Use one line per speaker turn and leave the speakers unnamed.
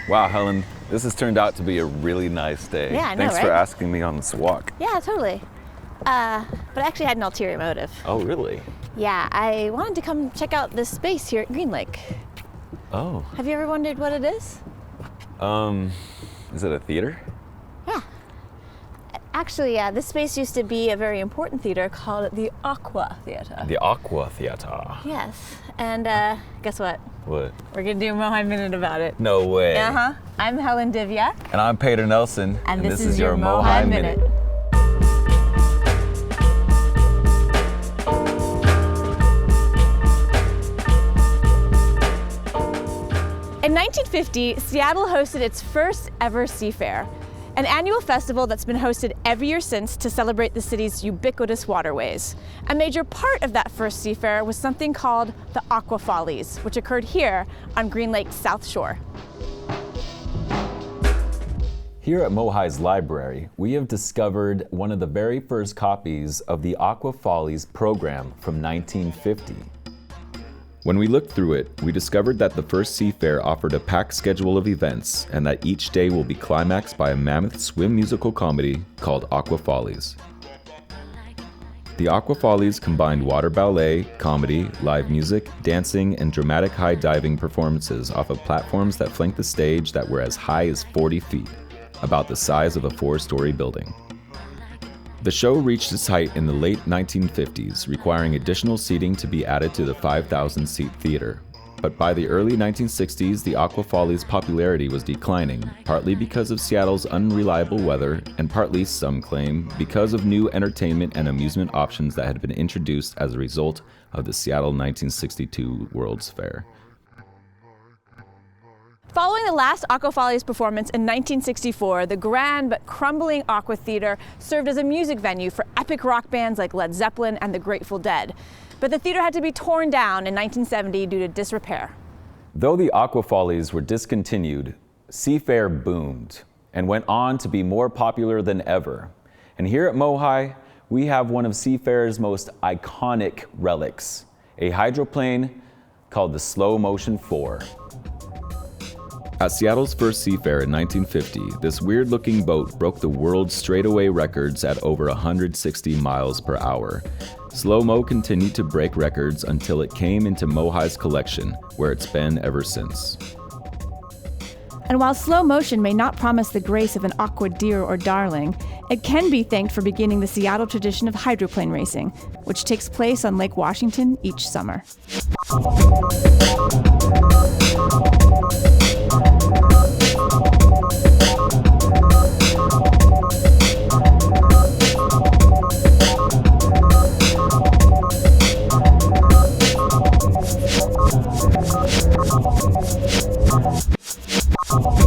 Wow, Helen, this has turned out to be a really nice day.
Yeah, I know,
Thanks for
right?
asking me on this walk.
Yeah, totally. But I actually had an ulterior motive.
Oh, really?
Yeah, I wanted to come check out this space here at Green Lake.
Oh.
Have you ever wondered what it is?
Is it a theater?
Yeah. Actually, this space used to be a very important theater called the Aqua Theater.
The Aqua Theater.
Yes, and guess what?
What?
We're gonna do a MOHAI Minute about it.
No way.
Uh-huh. I'm Helen Divya.
And I'm Peter Nelson.
And this is your MOHAI Minute. In 1950, Seattle hosted its first ever Seafair, an annual festival that's been hosted every year since to celebrate the city's ubiquitous waterways. A major part of that first Seafair was something called the Aqua Follies, which occurred here on Green Lake's South Shore.
Here at MOHAI's library, we have discovered one of the very first copies of the Aqua Follies program from 1950. When we looked through it, we discovered that the first Seafair offered a packed schedule of events and that each day will be climaxed by a mammoth swim musical comedy called Aqua Follies. The Aqua Follies combined water ballet, comedy, live music, dancing, and dramatic high diving performances off of platforms that flanked the stage that were as high as 40 feet, about the size of a 4-story building. The show reached its height in the late 1950s, requiring additional seating to be added to the 5,000-seat theater. But by the early 1960s, the Aqua Follies' popularity was declining, partly because of Seattle's unreliable weather, and partly, some claim, because of new entertainment and amusement options that had been introduced as a result of the Seattle 1962 World's Fair.
Following the last Aqua Follies performance in 1964, the grand but crumbling Aqua Theater served as a music venue for epic rock bands like Led Zeppelin and the Grateful Dead. But the theater had to be torn down in 1970 due to disrepair.
Though the Aqua Follies were discontinued, Seafair boomed and went on to be more popular than ever. And here at MOHAI, we have one of Seafair's most iconic relics, a hydroplane called the Slow Motion 4. At Seattle's first Seafair in 1950, this weird-looking boat broke the world's straightaway records at over 160 miles per hour. Slow-mo continued to break records until it came into MOHAI's collection, where it's been ever since.
And while slow motion may not promise the grace of an aqua deer or darling, it can be thanked for beginning the Seattle tradition of hydroplane racing, which takes place on Lake Washington each summer.
Oh.